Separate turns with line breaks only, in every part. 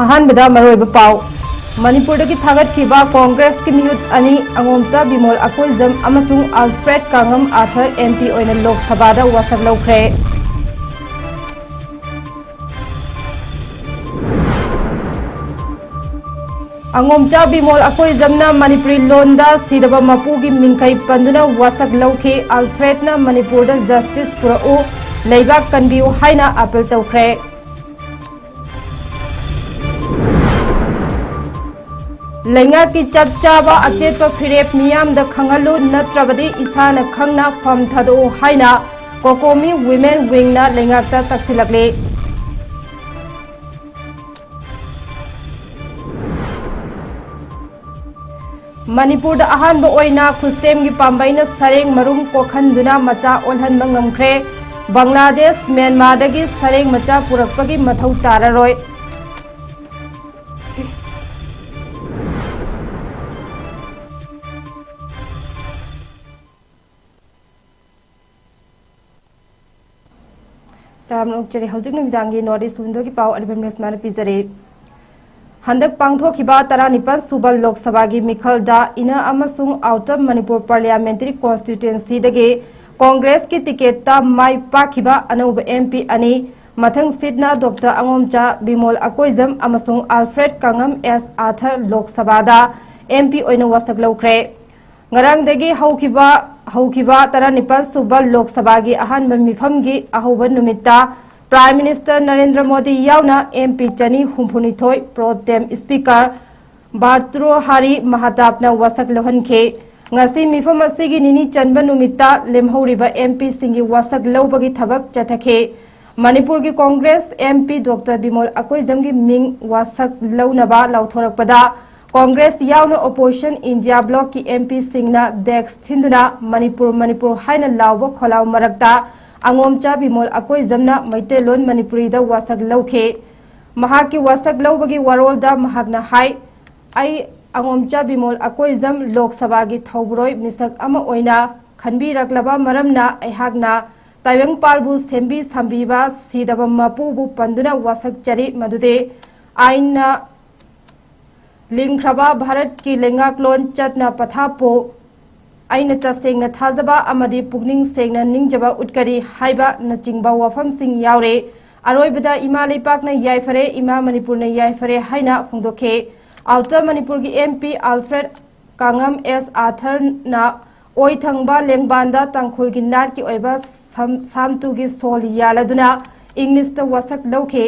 अहानबदा मरोइब पाव मणिपुरदगी थागतखिबा कांग्रेस की मिहुत अनि अंगोमचा बिमोल अकोइजम अमसुंग अल्फ्रेड कांगम आथर एमपी ओइना लोकसभादा वासक लौख्रे। अंगोमचा बिमोल अकोइजमना मणिपुरी लोनदा सिदबा मपुगी मिंखै पंदुना वासक लौखे। अल्फ्रेडना मणिपुरदा जस्टिस पुरउ लेबाक कनबिउ हाइना अपील तौख्रे। लेंगा की चप चाबा अचेत फिरेप मियाम द खंगलु नत्रबदी इसाना खंगना फम थदो हाइना कोकोमी वुमेन विंग ना लेंगाता तक्सिलकले। मणिपुर द अहानब ओइना खुसेम की पांबाइना सरेंग मरुम कोखंदुना मचा ओलहनबा ngamkhre। बांग्लादेश म्यांमार दगी सरेंग मचा पुरकपगी मथौ तारारोय। तामनोचरे हौजिक नुमिदांगी नॉर्थ ईस्ट विंडो की पाव अरिबम रेशमा पिजरे। हंदक पांगथोखिबा 19 सुबा लोकसभा की मिखलदा इनर अमसुंग आउटर मणिपुर पार्लियामेंटरी कॉन्स्टिट्यूएंसी दगे कांग्रेस की टिकेट माई पाखिबा अनौब एमपी अनि मथंग सीटना डॉक्टर अंगोमचा बिमोल अकोइजम अमसुंग अल्फ्रेड कांगम एस आथर लोकसभादा एमपी ओइना वासक लौख्रे। ngarangdagi haukiba 19 सुबा लोकसभा की अहानब मिफमगी अहोब नुमित्ता प्राइम मिनिस्टर नरेंद्र मोदी यावना एमपी चनी हुंफुनिथोय प्रो टेम स्पीकर बार्तुरोहारी महातापना वासक लौहनखे। ngasi मिफम असिगी निनी चनबा नुमित्ता लेमहौरिबा एमपी सिंगी वासक लौबगी थबक चथखे। मणिपुर की कांग्रेस एमपी डॉक्टर बिमोल अकोइजम की मिंग वासक लौनबा लाउथोरकपदा कांग्रेस यावना ओपोजिशन इंडिया ब्लॉक की एमपी सिंगना डेस्क थिंदुना मणिपुर हाइना लाउब खोलाव मरकता अंगोमचा बिमोल अकोइजमना मैतेलोन मणिपुरी दा वासक लौखे। महाकी वासक लौबगी वारोलदा महाकना हाई आई अंगोमचा बिमोल अकोइजम लोकसभा की थौबरोय मिसक अमा ओइना खनबिरकलबा मरमना अहाकना ताइबंगपालबु सेंबी संबीबा सीदबा मपुबु पंदुना वासक चरी मदुदे आइना लिंख्रबा भारत की लेंगाक्लोन चटना पथापो आइना तसेंगना थाजबा अमदी पुगनिंग सेंगना निंगजबा उटकरी हाइबा नचिंगबा वाफमसिंग यावरे। अरोइबदा इमा लेपाकना याइफरे इमा मणिपुरना याइफरे हाइना फुंगदोखे। आउटर मणिपुर की MP Alfred Kangam S Arthur ना ओइथंगबा लेंगबांदा तांखुल की नाट की ओइबा सामतु की सोल यालदुना इंग्लिश द वासक लौखे।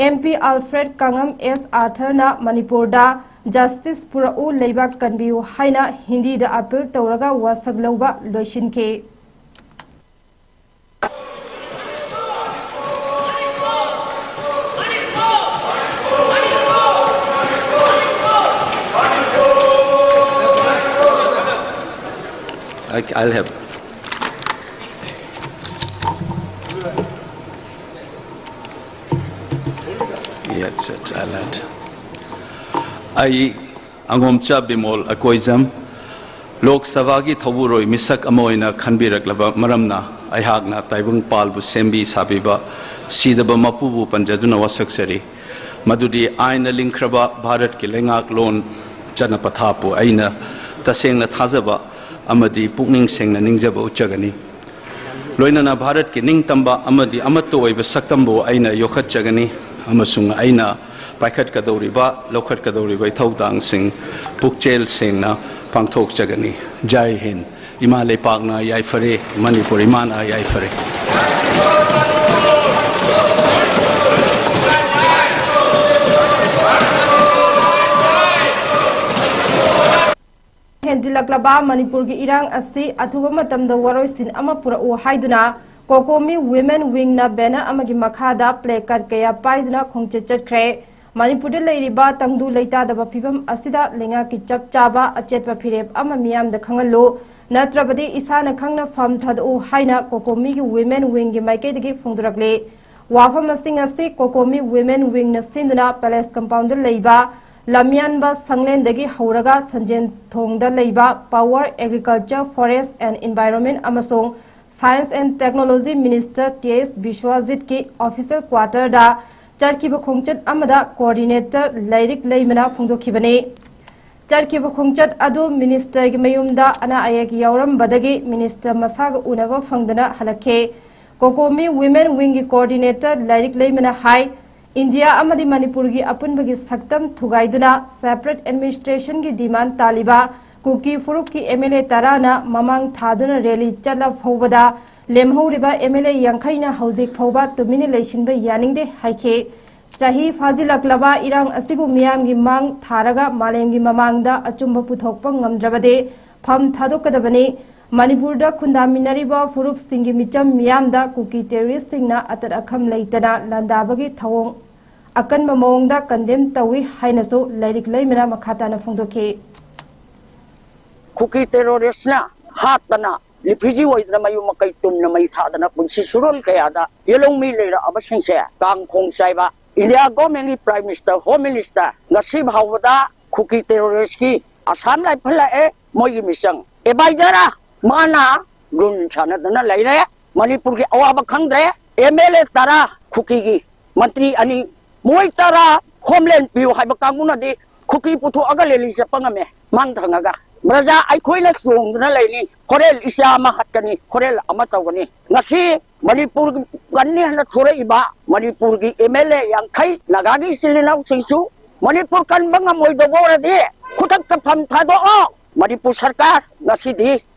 MP Alfred Kangam S Arthur ना मणिपुर दा जस्टिस पुरउ लेबाक कनबिउ हाइना हिंदी दा अपील तौरगा वासक लौबा लोइसिनखे।
I'll have. Yes, I'll add. I Angomcha Bimol Akoijam Lok Sabha की थौबुरोय मिसक अमोइना खनबिरकलबा मरमना अहाकना ताइबंगपालबु सेंबी साबीबा सीदबा मपुबु पंजदुना वासकसरी मदुदी आइना लिंख्रबा भारत की लेंगाक्लोन चनपथापु आइना तसेंगना थाजबा अमदी पुकनिंग सेंगना निंगजबा उच्चगनी। लोइनना भारत की निंगतंबा अमदी अमत्तो ओइबा सक्तंबो आइना योखतचगनी अमसुंग आइना पाइखटकदौरिबा लौखटकदौरिबा इथौदांगसिंग पुक्चेल सेंगना पांगथोकचगनी। जय हिंद। इमा लेपाकना याइफरे मणिपुर इमाना याइफरे।
हेंजिलकलबा मणिपुर की इरांग असी अथुबा मतमदा वरोइसिन अमा पुरउ हाइदुना कोकोमी वुमेन विंग ना बैनर अमगी मखादा प्लेकार्ड कया पाइदुना खोंचे चटख्रे। मणिपुर लेरिबा तंगदु लेतादबा फिबम असिदा लेंगा की चप चाबा अचेतबा फिरेप अमा मियामदा खंगलो नत्रबदी इसाना खंगना फम थदउ हाइना कोकोमी की वुमेन विंग की माइकेदगी फुंगदरकले। वाफम असिंग असि कोकोमी वुमेन विंग ना सिंदुना पैलेस कंपाउंड लेबा लमियानबा संगलेंदगी हौरगा संजेन थोंगदा लेबा power agriculture forest and environment अमसोंग science and technology minister T S. Biswajit की ऑफिशियल क्वार्टर दा चरखिब खोंचत अमदा कोऑर्डिनेटर लाइरिक लेमना फोंदोखिबने चरखिब खोंचत अदु मिनिस्टर की मयुमदा अना अयेक यावरमबदगी मिनिस्टर मसाग उनबा फंगदना हलखे कोकोमी वुमेन विंग की कोऑर्डिनेटर लाइरिक लेमना हाई इंडिया अमदी मणिपुर की अपुनबगी सक्तम थुगाइदुना सेपरेट एडमिनिस्ट्रेशन की डिमांड तालिबा कुकी फुरुक की एमएलए तराना ममांग थादुना रैली चला फौबदा लेमहौरिबा एमएलए यांखैना हौजिक फौबा तुमिने लेसिनबा यानिंगदे हाइखे चाही फाजिलकलबा इरांग असिबु मियामगी मांग थारगा मालेमगी ममांगदा अचुंबा पुथोकपा ngamdrabade फम थादोकदबने मणिपुरदा खुंदामिनरिबा फुरुप सिंगी मिचम मियामदा कुकी टेररिस्ट सिंगना अतर अखम लेतना लंदाबगी थवोंग अकनबा मओंगदा कंडेम तवी हाइनसो लाइरिक लेमना मखाताना फोंदोखे
कुकी टेररिस्टना हातना लिफिजी होइदना मयु मकै तुमना मै थादना पुंसी सुरोल कयादा येलोंग मी लेरा अबसिंगसे कांग खोंगसाइबा इंडिया गवर्नमेंट की prime minister home minister ngasi भावदा कुकी टेररिस्ट की आसाम लाई फलाए मोगी मिसंग एबाइजरा माना रुन छानदना लेरे मणिपुर की अवाब खंगद्रे एमएलए तरा कुकी की मंत्री अनि मोय तरा होमलैंड पियो हाइबा कांगुनादि कुकी पुथो अगलेली से पंगमे मांग थंगागा ब्रजा अखोइना सोंगदना लेनी होरेल इसा मा हटकनी होरेल अमा तवगनी ngasi मणिपुर गन्नी हन थोरेइबा मणिपुर की एमएलए यांखै नागागी सिलिनाउ सिंसु मणिपुर कनबंग मोइदोबोरदि खुतक फम थादो मणिपुर सरकार ngasi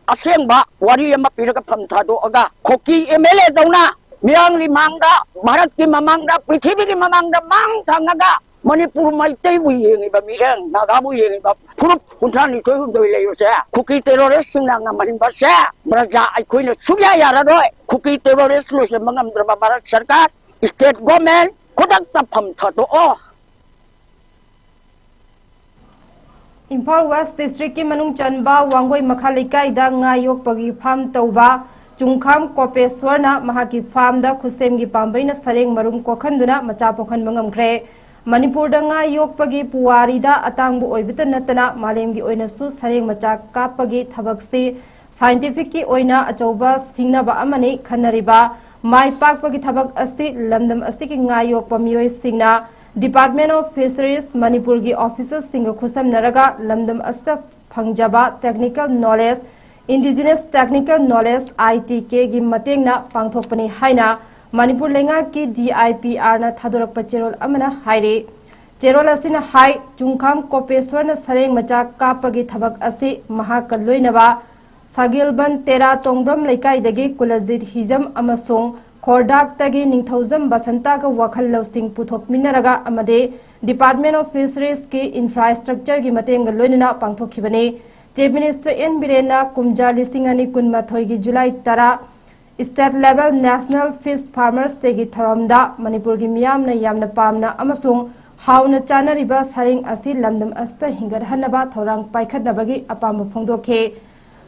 असेंबा वारी अमा पिरक फम थादो अगा खोकी एमएलए दौना मियांगली मांगदा भारत की ममांगदा पृथ्वी की ममांगदा मांग थांगागा मणिपुर मैतै बुयेंगिबा मियांग नागाबु येंगिबा फुरुप कुंथानि तोय हुदोय लेयोसे कुकी टेररिस्ट सिंगना मणिपुरसे ब्रजा अखोइना सुया यारादोय कुकी टेररिस्ट लोसे मंगमद्रबा भारत सरकार स्टेट गवर्नमेंट खुदक फम थादो
इम्फाल वेस्ट डिस्ट्रिक्ट की मनुंग चनबा वांगोई मखा लेकाइदा nga yokpagi farm tauba ꯆꯨꯡꯈꯥꯝ ꯀꯣꯄꯦꯁ꯭ꯋꯔꯅ ꯃꯍꯥꯛꯀꯤ ꯐꯥꯔꯝꯗ ꯈꯨꯠꯁꯦꯝꯒꯤ ꯄꯥꯝꯕꯩꯅ ꯁꯔꯦꯡ ꯃꯔꯨꯝ ꯀꯣꯛꯍꯟꯗꯨꯅ ꯃꯆꯥ ꯄꯣꯛꯍꯟꯕ ꯉꯝꯈ꯭ꯔꯦ ꯃꯅꯤꯄꯨꯔꯗ ꯉꯥ ꯌꯣꯛꯄꯒꯤ ꯄꯨꯋꯥꯔꯤꯗ ꯑꯇꯥꯡꯕ ꯑꯣꯏꯕꯇ ꯅꯠꯇꯅ ꯃꯥꯂꯦꯝꯒꯤ ꯑꯣꯏꯅꯁꯨ ꯁꯔꯦꯡ ꯃꯆꯥ ꯀꯥꯞꯄꯒꯤ ꯊꯕꯛꯁꯤ ꯁꯥꯏꯟꯇꯤꯐꯤꯛꯀꯤ ꯑꯣꯏꯅ ꯑꯆꯧꯕ ꯁꯤꯡꯅꯕ ꯑꯃꯅꯤ ꯈꯟꯅꯔꯤꯕ ꯃꯥꯏ ꯄꯥꯛꯄꯒꯤ ꯊꯕꯛ ꯑꯁꯤ ꯂꯝꯗꯝ ꯑꯁꯤꯒꯤ ꯉꯥ ꯌꯣꯛꯄ ꯃꯤꯑꯣꯏꯁꯤꯡꯅ डिपार्टमेंट ऑफ फिशरीज मणिपुर की ऑफिसर्स खुसमनरगा लमदम अस्त फंगजबा technical knowledge indigenous technical knowledge ITK की मतेंगना पांगथोकपनी हाइना मणिपुर लेंगा की DIPR ना थादोरक चेरोल अमना हाइरे चेरोल असिना हाइ चुंखाम कोपेश्वर न सरेंग मचा कापगी थबक असि महाकलोइनबा सागिलबन तेरा तोंग्रम लेकाइदगी कुलजित हिजम अमसोंग खोरडाक्तगी निंगथौजम बसंता का वखल लौसिंग पुथोकमिनरगा अमदे डिपार्टमेंट ऑफ फिशरीज की इंफ्रास्ट्रक्चर की मतेंग लोइनना पांगथोखिबने चीफ मिनिस्टर एन बिरेना कुमजा लिसिंग अनि कुनमाथोय की जुलाई 10 state level national fish farmers day की थरमदा मणिपुर की मियामना यामना पामना अमसोंग हाउना चानरिबा सरेंग असि लमदम अस्त हिंगरहनबा थौरांग पाइखतनबगी अपाम फोंदोखे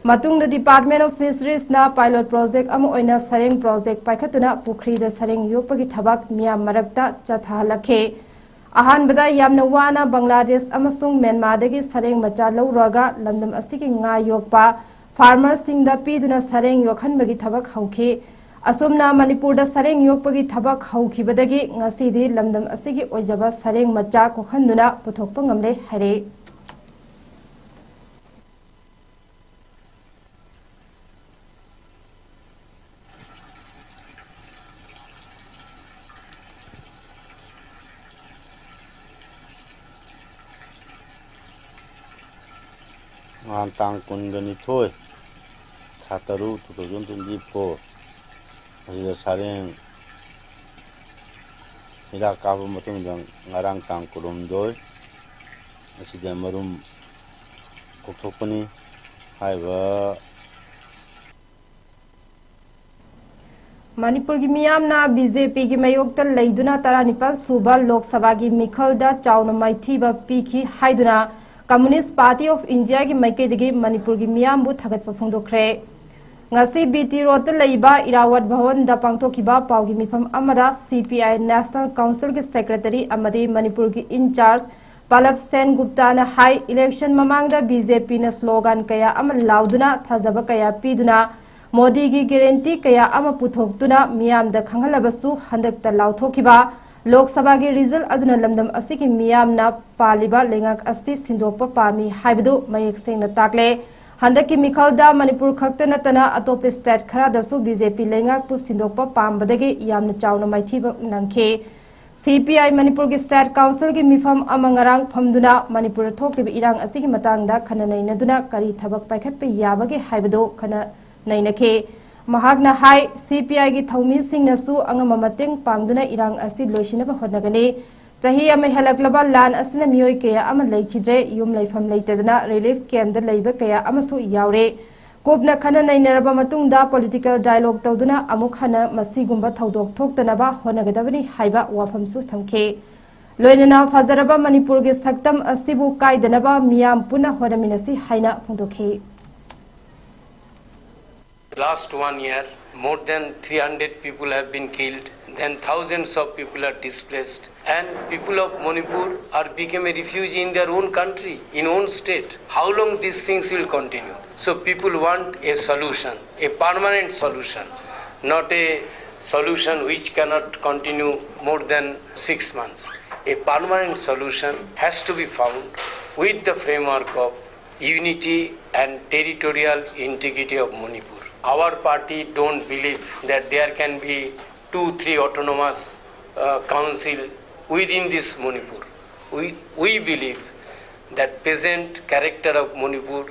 मतुंग डिपार्टमेंट ऑफ फिशरीज ना पायलट प्रोजेक्ट सरेंग प्रोजेक्ट पाइखतुना पुखरीद सरेंग योपगी थबक मियाम मरक्ता चथालखे अहानबदा यामना वाना बांग्लादेश अमसुंग म्यांमारदगी सरेंग मचा लौरगा लमदम असिगी nga योकपा फार्मर्स सिंगदा पीदुना सरेंग योखनबगी थबक हौखे असुमना मणिपुरदा सरेंग योकपगी थबक हौखिबदगी ngasiदी लमदम असिगी ओइजबा सरेंग मचा कोखनदुना पुथोकपा ngamle हारे
tang kungani thoi thataru 2024 asida sareng ida kabu matung jang ngarang tang kurum doi asida marum kokthopani haiba
Manipur की मियामना बीजेपी की मयोक्ता लेदुना 19 सूबा लोकसभा की मिखलदा चाउना माइथीबा पीखी हाइदुना कम्युनिस्ट पार्टी ऑफ इंडिया की माइकेदगी मणिपुर की मियामबु थागतपा फोंदोखरे ngasi BT रोड लेइबा इरावत भवन दा पांगथोखिबा पाउगी मिफम अमदा CPI नेशनल काउंसिल के सेक्रेटरी अमदी मणिपुर की इंचार्ज पल्लव सेन गुप्ता ने हाई इलेक्शन ममांगदा बीजेपी ने स्लोगन कया अम लाउदुना थाजबा कया पीदुना मोदी की गारंटी कया अम पुथोक्तुना मियामदा खंगलबसु हंदकता लाउथोखिबा लोक सभा की रिजल्ट अदुना लमदम असि की मियामना पालिबा लेंगाक असि सिंदोकपा पामी हाइबदु मयेक सेंगना ताकले हंदक की मिखलदा मणिपुर खक्त नतना अतोप स्टेट खरादसु बीजेपी लेंगाक पु सिंदोकपा पामबदगे यामना चावना माइथिब नंखे CPI मणिपुर की स्टेट काउंसिल की मिफम अमंगरांग फमदुना मणिपुर थोकलिब इरांग असि की मतंगदा खननैनदुना करी थबक पाइखटपे याबगे हाइबदो खननैनखे महागना हाई CPI की थौमी सिंगनसु अंगम मतेंग पांगदुना इरांग असि लोइसिनबा होनगनी चाही अमे हलकलबा लान असना मियोय कया अम लैखिद्रे युम लैफम लैतदना रिलीफ कैम्प द लैबा कया अमसु यावरे कोपना खननैनरबा मतुंगदा पॉलिटिकल डायलॉग तौदुना अमुक हना मसिगुंबा थौदोक थोक्तनबा होनगदबनी हाइबा वाफमसु थमखे लोइनना फजरबा मणिपुर के सक्तम असिबु कायदनबा मियाम पुना होनमिनसि हाइना फोंदोखे
Last 1 year, more than 300 people have been killed, then thousands of people are displaced, and people of Manipur are become a refugee in their own country, in own state. How long these things will continue? So people want a solution, a permanent solution, not a solution which cannot continue more than 6 months. A permanent solution has to be found with the framework of unity and territorial integrity of Manipur. Our party don't believe that there can be 2-3 autonomous council within this Manipur. We believe that present character of Manipur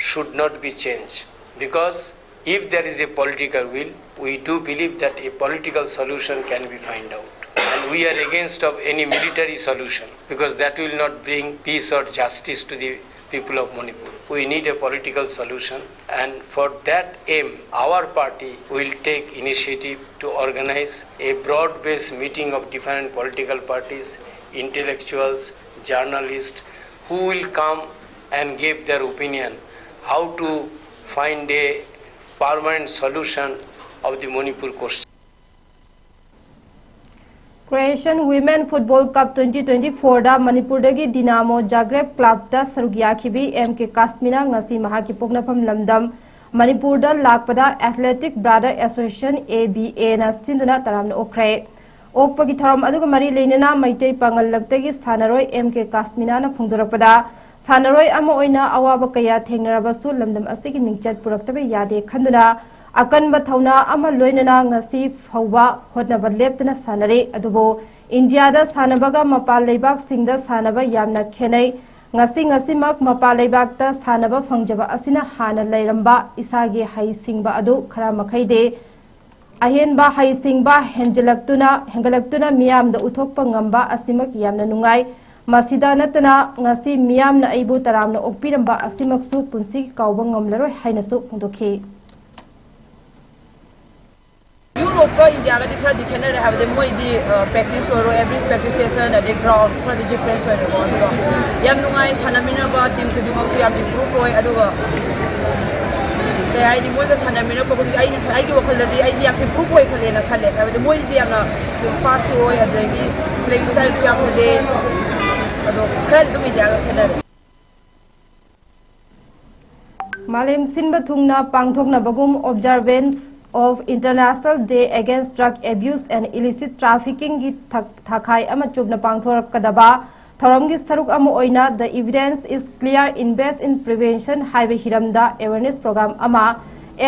should not be changed, because if there is a political will, we do believe that a political solution can be found out. And we are against of any military solution, because that will not bring peace or justice to the people of Manipur. We need a political solution, and for that aim, our party will take initiative to organize a broad-based meeting of different political parties, intellectuals, journalists, who will come and give their opinion how to find a permanent solution of the Manipur question.
Croatian Women Football Cup 2024 da Manipur dagi Dinamo Zagreb Club da 𝗂𝗏𝗂𝐷𝗀 𝐾 ngasi mahaki poknafam lamdam Manipur da lakpada Athletic Brother Association ABA na sinduna taramna okre okpagi tharam aduga mari leinana maitei pangal laktagi sanaroi 𝗏𝗏𝗂𝐴 na phungdorakpada sanaroi ama oina awaba kaya thengnarabasu lamdam asigi mingchat puraktabe yade khanduna अकनब थौना अमा लोइनना ngasi फौबा होटनबा लेप्तना सानरे अदुबो India दा सानबगा मपाल लेबाक सिंगदा सानबा यामना खेनै ngasi mak mapal leibak ta sanaba fangjaba asina hana leiramba isagi hai singba adu khara makhaide ahenba hai singba hengalaktuna miyam da uthokpa ngamba asimak yamna nungai masida natana ngasi miyam na aibu taramna okpiramba asimak su punsi kauba ngamlaroi hainasu phungdokhi
Europe ko India ga different dikhener have the moi di practice or every practice session at the ground for the difference when go do yam nungai sanamina ba team ku dimau su yam improve oi aduga ai di moi ga sanamina ko ai gi wakhal di ai yam improve oi khale na khale have the moi ji yam na fast oi adagi playing style su yam de adu khale dum India ga khener
Malem sinba thungna pangthokna bagum observance of International Day Against Drug Abuse and Illicit Trafficking gi thakai ama chubna pangthorak kadaba thoram gi saruk ama oina the evidence is clear invest in prevention haibe hiramda awareness program ama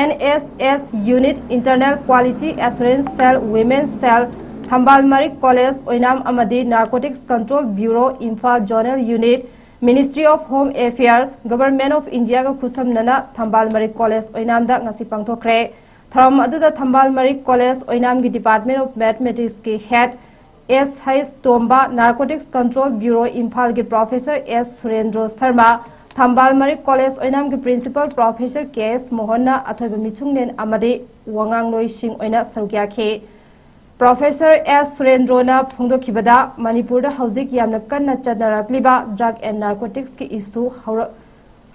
NSS unit Internal Quality Assurance Cell Women's Cell Thambal Marik College oinam amadi Narcotics Control Bureau Imphal Zonal Unit Ministry of Home Affairs Government of India ga khusam nana Thambal Marik College oinam da ngasi pangthokre From Aduda Thambal Marik College, Oinam ki Department of Mathematics ki Head S.H. Tomba, Narcotics Control Bureau Imphal ki Professor S. Surendra Sharma, Thambal Marik College, Oinam ki Principal Professor K.S. Mohana, Athoiba Michungnen Amade, Wangang Noi Sing Oina Sargyakhe. Professor S. Surendra na Phungdo Kibada, Manipur da Hauzik Yamna Kanna Chadnarakliba, Drug and Narcotics ki issue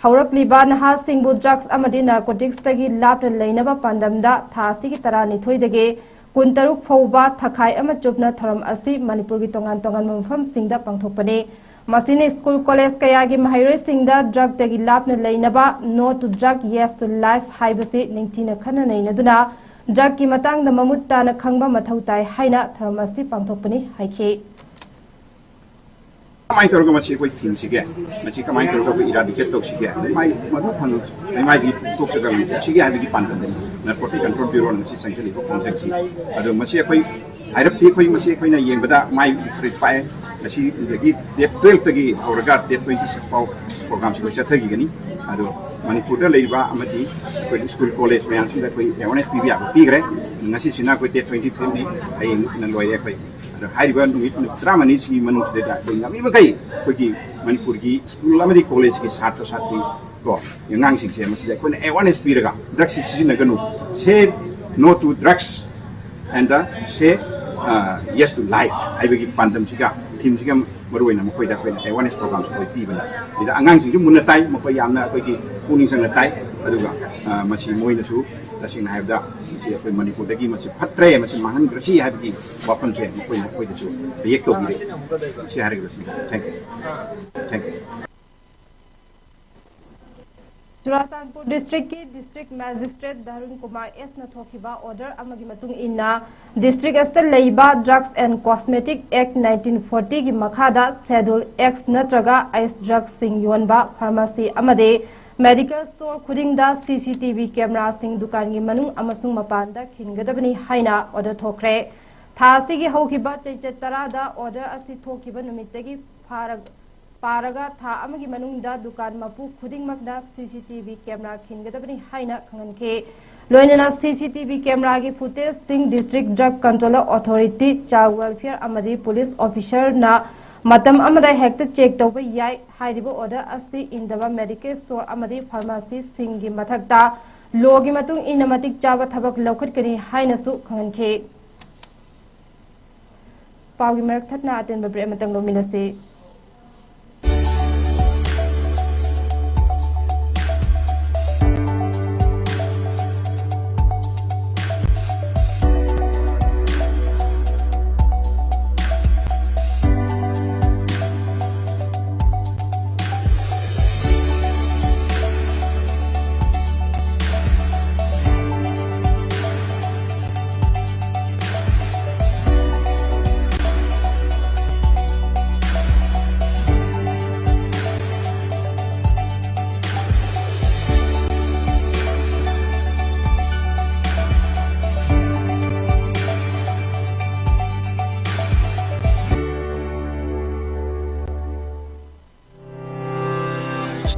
Haurakliba naha singbu drugs amadi narcotics tagi lapna leinaba pandamda thasi ki tarani thoidage kuntaruk phauba thakai ama chupna tharam asi Manipur gi tongan mafam singda pangthopane masini school college kaya gi mahairoi singda drug tagi lapna leinaba no to drug yes to life haibasi ningtina khana neinaduna drug की Matang the ममुत ताना खंगबा मथौ ताई हाइना थरम असि पांगथोकपनि हाइखि
कमाई तौर मसी कोई theme सिगे मसी कमाई तौर को इराडिकेट तो सिगे माई मधु फन माई दी तो जगम सिगे हाबी पांदन नार्कोटिक कंट्रोल ब्यूरो मसी सेंट्रल को कॉन्ट्रैक्ट सी अदो मसी कोई हाइरपी कोई मसी कोई ना येंबदा माई फ्री पाए मसी दगी डेट 12 तगी औरगा डेट 26 पाउ प्रोग्राम से चथगी गनी अदो मणिपुर दा लेबा अमदी कोई स्कूल कॉलेज में आंसि कोई एवेनेस PB uh पीगरे ngasi sina ko date 23 ni ai na loye ko ado haiba numit tramani si manu de da ngami ba kai ko gi manipur gi school amadi college gi satro sati ko yang sing se masi ko awareness piraga drugs is na ganu say no to drugs and say yes to life ai gi pandam siga team siga maroi na ko da ko awareness program ko pibana ida angang sing mun na tai mo ko yamna ko gi puning sang na tai aduga masi moi na su tasing na habda si ko manipur dagi masi phatre masi mahan grasi habdi wapon se ko da su yek to bi si hari grasi thank you
Churasanpur district ki district magistrate Darun Kumar S na thokiba order amagi matung inna district astal leiba drugs and cosmetic act 1940 gi makhada schedule X natraga ice drugs sing yonba pharmacy amade medical store khuding da CCTV camera sing dukan gi manung amasung mapan da khingadabani haina order thokre thasi gi hokiba chaicha tara da order asi thokiba numitagi पारगा था अमगी मनुंगदा दुकान मपु खुदिंगमकदा CCTV camera खिनगदबनी हाइना खंगनखे लोइनना CCTV कैमरा की footage Singh district drug controller authority child welfare अमदी पुलिस ऑफिसर ना मतम अमदा हेक्ट चेक तौबा याय हाइरिबो ऑर्डर असि इंदबा मेडिकल स्टोर अमदी फार्मेसी सिंह की मथकता लोगी मतुंग इन मतिक चाबा थबक लौखटकनी हाइनसु खंगनखे पाउगी मरक थतना अतेन बब्रे Matang लोमिनसे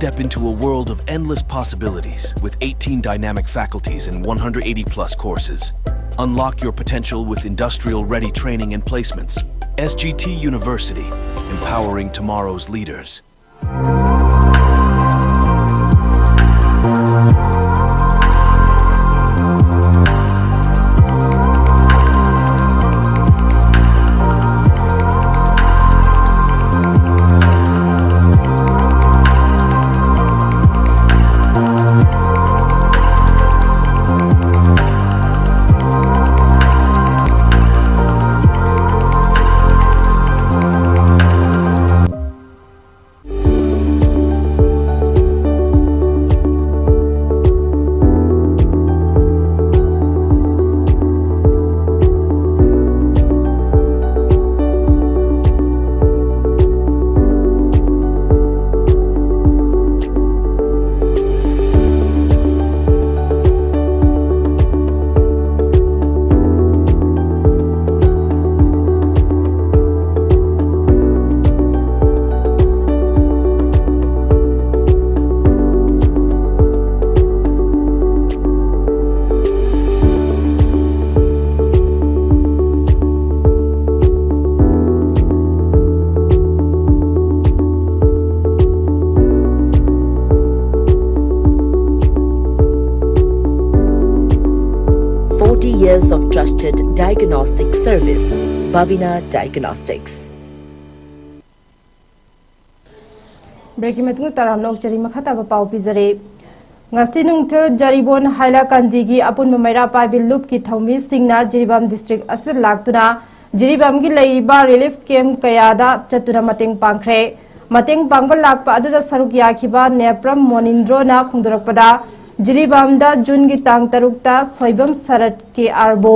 Step into a world of endless possibilities with 18 dynamic faculties and 180+ courses. Unlock your potential with industrial-ready training and placements. SGT University, empowering tomorrow's leaders.
Years of trusted diagnostic service, Babina Diagnostics.
Breaking metu taram nok chari makhata ba pau pizare ngasi nungthil jaribon haila kanji gi apun maira pa bil loop ki thomi singna Jiribam district asir laktuna Jiribam gi leiba relief camp kayada chatuna mateng pangkhre mateng pangbal lakpa aduda saruk yakhiba nepram monindro na khungdorakpada ꯖꯤꯔꯤꯕꯥꯝꯗ ꯖꯨꯟꯒꯤ ꯇꯥꯡ 3ꯇ ꯁꯣꯏꯕꯝ ꯁꯔꯠ ꯀꯦ.ꯑꯥꯔꯕꯨ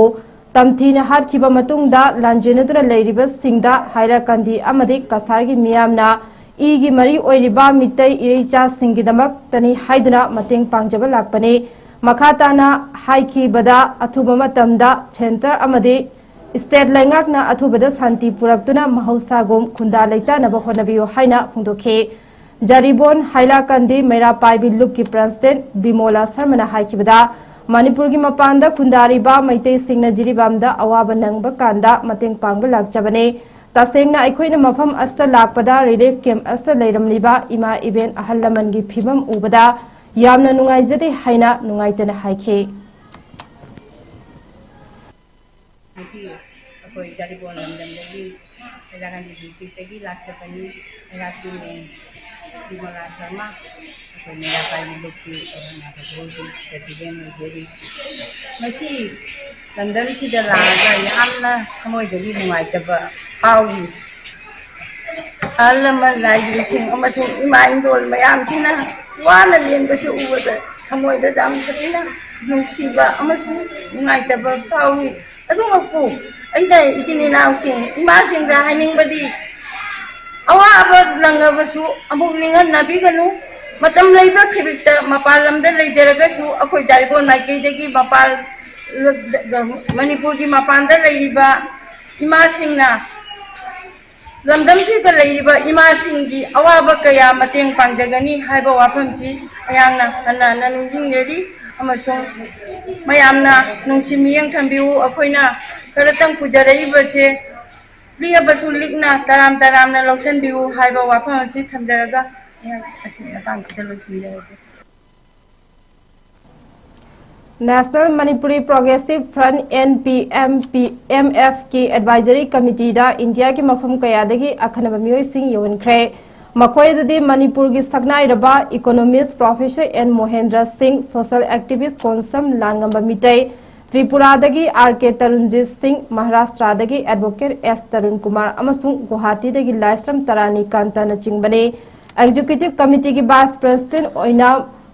ꯇꯝꯊꯤꯅ ꯍꯥꯠꯈꯤꯕ ꯃꯇꯨꯡꯗ ꯂꯥꯟꯖꯦꯟꯅꯗꯨꯅ ꯂꯩꯔꯤꯕꯁꯤꯡꯗ ꯍꯥꯏꯂꯀꯟꯗꯤ ꯑꯃꯗꯤ ꯀꯁꯥꯔꯒꯤ ꯃꯤꯌꯥꯝꯅ ꯏꯒꯤ ꯃꯔꯤ ꯑꯣꯏꯔꯤꯕ ꯃꯤꯇꯩ ꯏꯔꯩꯆꯥꯁꯤꯡꯒꯤꯗꯃꯛꯇꯅꯤ ꯍꯥꯏꯗꯨꯅ ꯃꯇꯦꯡ ꯄꯥꯡꯖꯕ ꯂꯥꯛꯄꯅꯤ꯫ ꯃꯈꯥ ꯇꯥꯅ ꯍꯥꯏꯈꯤꯕꯗ ꯑꯊꯨꯕ ꯃꯇꯝꯗ ꯁꯦꯟꯇꯔ ꯑꯃꯗꯤ ꯁ꯭ꯇꯦꯠ ꯂꯩꯉꯥꯛꯅ ꯑꯊꯨꯕꯗ ꯁꯥꯟꯇꯤ ꯄꯨꯔꯛꯇꯨꯅ ꯃꯍꯧꯁꯥꯒꯨꯝ ꯈꯨꯟꯗꯥ ꯂꯩꯇꯥꯅꯕ ꯍꯣꯠꯅꯕꯤꯌꯨ ꯍꯥꯏꯅ ꯐꯣꯡꯗꯣꯛꯈꯤ꯫ ꯖꯔꯤꯕꯣꯟ ꯍꯥꯏꯂꯀꯟꯗꯤ ꯃꯩꯔꯥꯄꯥꯏꯕꯤ ꯂꯨꯞꯀꯤ ꯄ꯭ꯔꯦꯁꯤꯗꯦꯟꯠ ꯕꯤꯃꯣꯂꯥ ꯁꯔꯃꯅ ꯍꯥꯏꯈꯤꯕꯗ ꯃꯅꯤꯄꯨꯔꯒꯤ ꯃꯄꯥꯟꯗ ꯈꯨꯟꯗꯥꯔꯤꯕ ꯃꯩꯇꯩꯁꯤꯡꯅ ꯖꯤꯔꯤꯕꯥꯝꯗ ꯑꯋꯥꯕ ꯅꯪꯕ ꯀꯥꯟꯗ ꯃꯇꯦꯡ ꯄꯥꯡꯕ ꯂꯥꯛꯆꯕꯅꯤ꯫ ꯇꯁꯦꯡꯅ ꯑꯩꯈꯣꯏꯅ ꯃꯐꯝ ꯑꯁꯤꯗ ꯂꯥꯛꯄꯗ ꯔꯤꯂꯤꯐ ꯀꯦꯝꯞ ꯑꯁꯤꯗ ꯂꯩꯔꯝꯂꯤꯕ ꯏꯃꯥ ꯏꯕꯦꯟ ꯑꯍꯜ ꯂꯃꯟꯒꯤ ꯐꯤꯚꯝ ꯎꯕꯗ ꯌꯥꯝꯅ ꯅꯨꯡꯉꯥꯏꯖꯗꯦ ꯍꯥꯏꯅ ꯅꯨꯡꯉꯥꯏꯇꯅ ꯍꯥꯏꯈꯤ꯫
ꯑꯩꯈꯣꯏ ꯖꯔꯤꯕꯣꯟ ꯂꯝꯗꯝꯗꯒꯤ ꯍꯥꯏꯂꯀꯟꯗꯤ ꯗꯤꯁꯇ꯭ꯔꯤꯛꯇꯒꯤ ꯂꯥꯛꯆꯕꯅꯤ꯫ ꯑꯩꯍꯥꯛꯀꯤ ꯃꯤꯡ ꯕꯤꯃꯣꯂꯥ ꯁꯔꯃ ꯑꯩꯈꯣꯏ ꯃꯩꯔꯥꯄꯥꯏꯕꯤ ꯂꯨꯞꯀꯤ ꯄ꯭ꯔꯦꯁꯤꯗꯦꯟꯠ ꯑꯣꯏꯖꯔꯤ꯫ ꯃꯁꯤ ꯂꯝꯗꯝꯁꯤꯗ ꯂꯥꯛꯑꯒ ꯌꯥꯝꯅ ꯊꯃꯣꯏꯗꯒꯤ ꯅꯨꯡꯉꯥꯏꯇꯕ ꯐꯥꯎꯏ꯫ ꯑꯍꯜ ꯂꯃꯟ ꯂꯥꯏꯔꯤꯛꯁꯤꯡ ꯑꯃꯁꯨꯡ ꯏꯃꯥ ꯏꯟꯗꯣꯜ ꯃꯌꯥꯝꯁꯤꯅ ꯋꯥꯅ ꯂꯦꯟꯕꯁꯨ ꯎꯕꯗ ꯊꯃꯣꯏꯗ ꯌꯥꯝꯅ ꯅꯨꯡꯁꯤꯕ ꯑꯃꯁꯨꯡ ꯅꯨꯡꯉꯥꯏꯇꯕ ꯐꯥꯎꯏ꯫ ꯑꯗꯨꯃꯛꯄꯨ ꯑꯩꯅ ꯏꯆꯤꯟ ꯏꯅꯥꯎꯁꯤꯡ ꯏꯃꯥꯁꯤꯡꯗ ꯍꯥꯏꯅꯤꯡꯕꯗꯤ ꯑꯋꯥꯕ ꯅꯪꯉꯕꯁꯨ ꯑꯃꯨꯛ ꯅꯤꯡꯍꯟꯅꯕꯤꯒꯅꯨ꯫ ꯃꯇꯝ ꯂꯩꯕ ꯈꯤꯕꯤꯛꯇ ꯃꯄꯥꯟ ꯂꯝꯗ ꯂꯩꯖꯔꯒꯁꯨ ꯑꯩꯈꯣꯏ ꯖꯔꯤꯕꯣꯟ ꯃꯥꯏꯀꯩꯗꯒꯤ ꯃꯅꯤꯄꯨꯔꯒꯤ ꯃꯄꯥꯟꯗ ꯂꯩꯔꯤꯕ ꯏꯃꯥꯁꯤꯡꯅ ꯂꯝꯗꯝꯁꯤꯗ ꯂꯩꯔꯤꯕ ꯏꯃꯥꯁꯤꯡꯒꯤ ꯑꯋꯥꯕ ꯀꯌꯥ ꯃꯇꯦꯡ ꯄꯥꯡꯖꯒꯅꯤ ꯍꯥꯏꯕ ꯋꯥꯐꯝꯁꯤ ꯑꯩꯍꯥꯛꯅ ꯍꯟꯅ ꯅꯤꯡꯁꯤꯡꯖꯔꯤ ꯑꯃꯁꯨꯡ ꯃꯌꯥꯝꯅ ꯅꯨꯡꯁꯤ ꯃꯤꯠꯌꯦꯡ ꯊꯝꯕꯤꯌꯨ꯫ ꯑꯩꯈꯣꯏꯅ ꯈꯔꯇꯪ ꯄꯨꯖꯔꯛꯏꯕꯁꯦ ꯂꯤꯛꯑꯕꯁꯨ ꯂꯤꯛꯅ ꯇꯔꯥꯝꯅ ꯂꯧꯁꯤꯟꯕꯤꯌꯨ ꯍꯥꯏꯕ ꯋꯥꯐꯝ ꯑꯁꯤ ꯊꯝꯖꯔꯒ ꯑꯁꯤ ꯃꯇꯥꯡꯁꯤꯗ ꯂꯣꯏꯁꯤꯟꯖꯔꯒꯦ꯫
National Manipuri Progressive Front NPMF की एडवाइजरी कमिटी दा इंडिया की मफम कयादगी अखनब मियोय सिंह यौनख्रे मकोयददी मणिपुर की सकनाइरबा economist professor N Mahendra Singh social activist Konsam Langamba मितै त्रिपुरादगी आर.के. तरुणजीत सिंह महाराष्ट्रदगी एडवोकेट एस. तरुण कुमार अमसुंग गुवाहाटीदगी लाइस्रम तरानी कांताना चिंगबने एग्जीक्यूटिव कमिटी की वाइस प्रेसिडेंट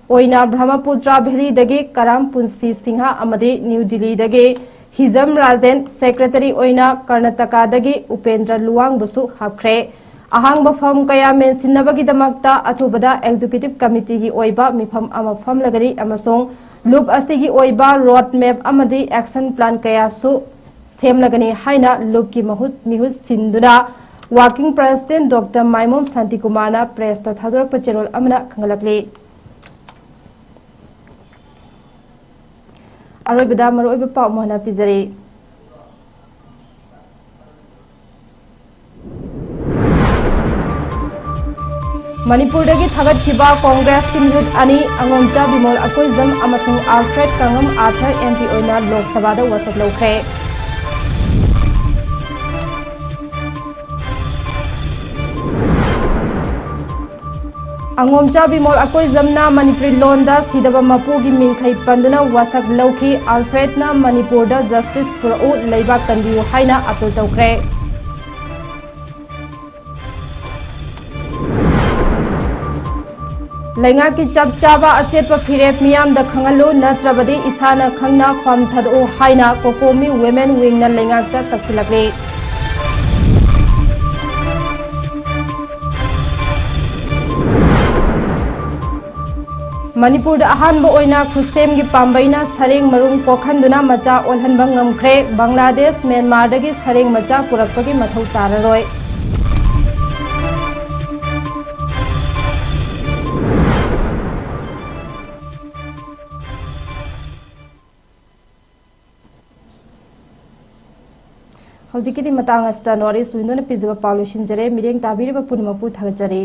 ओइना ब्रह्मपुत्रा वैलीदगी कराम पुंसी सिंहा अमदी न्यू दिल्लीदगी हिजम राजेन सेक्रेटरी ओइना कर्नाटकादगी उपेंद्र लुवांगबुसु हाख्रे अहांग फम कया मेंसिनबगीदमक्ता अथुबदा एग्जीक्यूटिव कमिटी की ओइबा मिफम अमा फमलगरी अमसोंग लूप असिगी ओइबा road map अमदी action plan कयासु सेमलगनी हाइना loop की मिहुत सिंदुना वर्किंग प्रेसिडेंट डॉक्टर माइमोम शांति कुमारना प्रेस थादोरप चेरोल अमना खंगलकली अरोइबदा मरोइबा पाउ मोहना पिजरी मणिपुरदगी थागतखिबा कांग्रेस की मिहुत अनि अंगोमचा बिमोल अकोइजम अमसुंग आल्फ्रेड कंगम आर्थर एमपी ओइना लोकसभादा वसक लौख्रे अंगोमचा बिमोल अकोइजमना मणिपुरी लोनदा सिदबा मपुगी मिनखै पंदुना वसक लौखी आल्फ्रेडना मणिपुरदा जस्टिस पुरउ लैबा कंदियु हाइना अपील तौख्रे लैंगा की चप चाबा अचेतपा फिरेप मियाम द खंगलु नत्रबदी इसाना खंगना फम थदउ हाइना कोकोमी वुमेन विंगना लैंगाकता तक्सिलकले मणिपुर अहानबो ओइना खुसेम की पांबैना सरेंग मरुंग कोखंदुना मचा ओलहनबा ngamkhre बांग्लादेश म्यांमार दगी सरेंग मचा पुरकपगी मथौ ताररोय हौजिकिदी मतंग अस्ता नॉर्थ ईस्ट विंडोना पिजबा पावलोशिन जरे मिरेंग ताबिरबा पुनमपु थागचरे।